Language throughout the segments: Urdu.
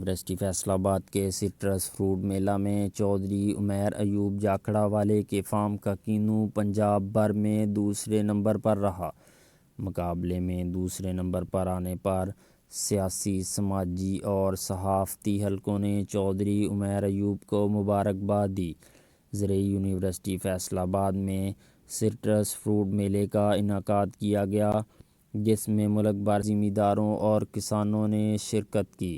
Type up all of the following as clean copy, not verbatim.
یونیورسٹی فیصل آباد کے سٹرس فروٹ میلہ میں چودھری عمیر ایوب جاکھڑا والے کے فارم کا کینو پنجاب بھر میں دوسرے نمبر پر رہا۔ مقابلے میں دوسرے نمبر پر آنے پر سیاسی، سماجی اور صحافتی حلقوں نے چودھری عمیر ایوب کو مبارکباد دی۔ زرعی یونیورسٹی فیصل آباد میں سٹرس فروٹ میلے کا انعقاد کیا گیا، جس میں ملک بھر سے زمینداروں اور کسانوں نے شرکت کی۔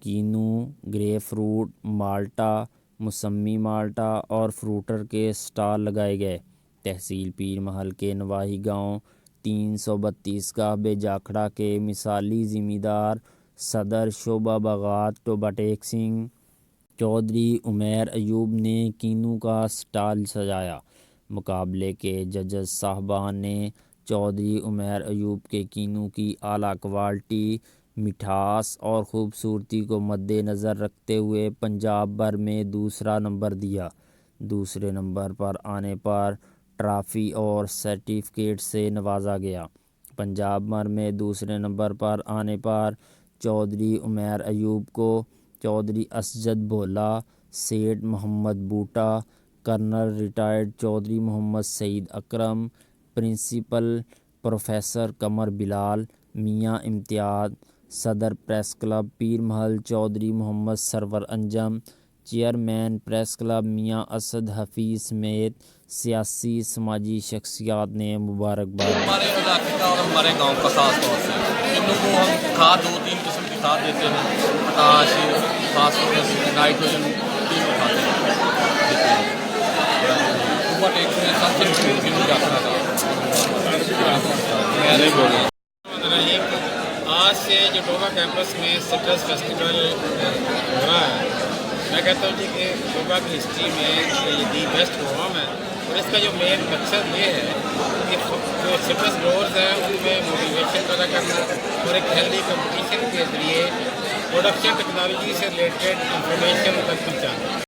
کینو، گریپ فروٹ، مالٹا، موسمی مالٹا اور فروٹر کے اسٹال لگائے گئے۔ تحصیل پیر محل کے نواحی گاؤں 332 گاہ جاکھڑا کے مثالی زمیندار صدر شعبہ باغات ٹوبہ ٹیک سنگھ چودھری عمیر ایوب نے کینو کا اسٹال سجایا۔ مقابلے کے ججز صاحبان نے چودھری عمیر ایوب کے کینو کی اعلیٰ کوالٹی، مٹھاس اور خوبصورتی کو مدنظر رکھتے ہوئے پنجاب بھر میں دوسرا نمبر دیا۔ دوسرے نمبر پر آنے پر ٹرافی اور سرٹیفکیٹ سے نوازا گیا۔ پنجاب بھر میں دوسرے نمبر پر آنے پر چودھری عمیر ایوب کو چودھری اسجد بھولا، سیٹھ محمد بوٹا، کرنل ریٹائرڈ چودھری محمد سعید اکرم، پرنسپل پروفیسر قمر بلال، میاں امتیاز، صدر پریس کلب پیر محل چودھری محمد سرور انجم، چیئرمین پریس کلب میاں اسد حفیظ سمیت سیاسی سماجی شخصیات نے مبارکباد دی۔ ہمارے علاقے کا اور ہمارے گاؤں کا خاص طور سے کینو کو ہم کھاد 2-3 قسم کی کھاد دیتے ہیں، پوٹاش، فاسفورس، نائٹروجن، تینوں کھادیں دیتے ہیں۔ ٹوبہ ٹیک میں سب سے مشہور کینو جاکھڑا کا آج سے جو ٹوبہ کیمپس میں سٹرس فیسٹیول ہو رہا ہے، میں کہتا ہوں جی کہ ٹوبہ کی ہسٹری میں یہ دی بیسٹ پروگرام ہے، اور اس کا جو مین مقصد یہ ہے کہ جو سٹرس گروورز ہیں ان میں موٹیویشن پیدا کرنا اور ایک ہیلدی کمپٹیشن کے ذریعے پروڈکشن ٹیکنالوجی سے ریلیٹڈ انفارمیشن تک پہنچانا۔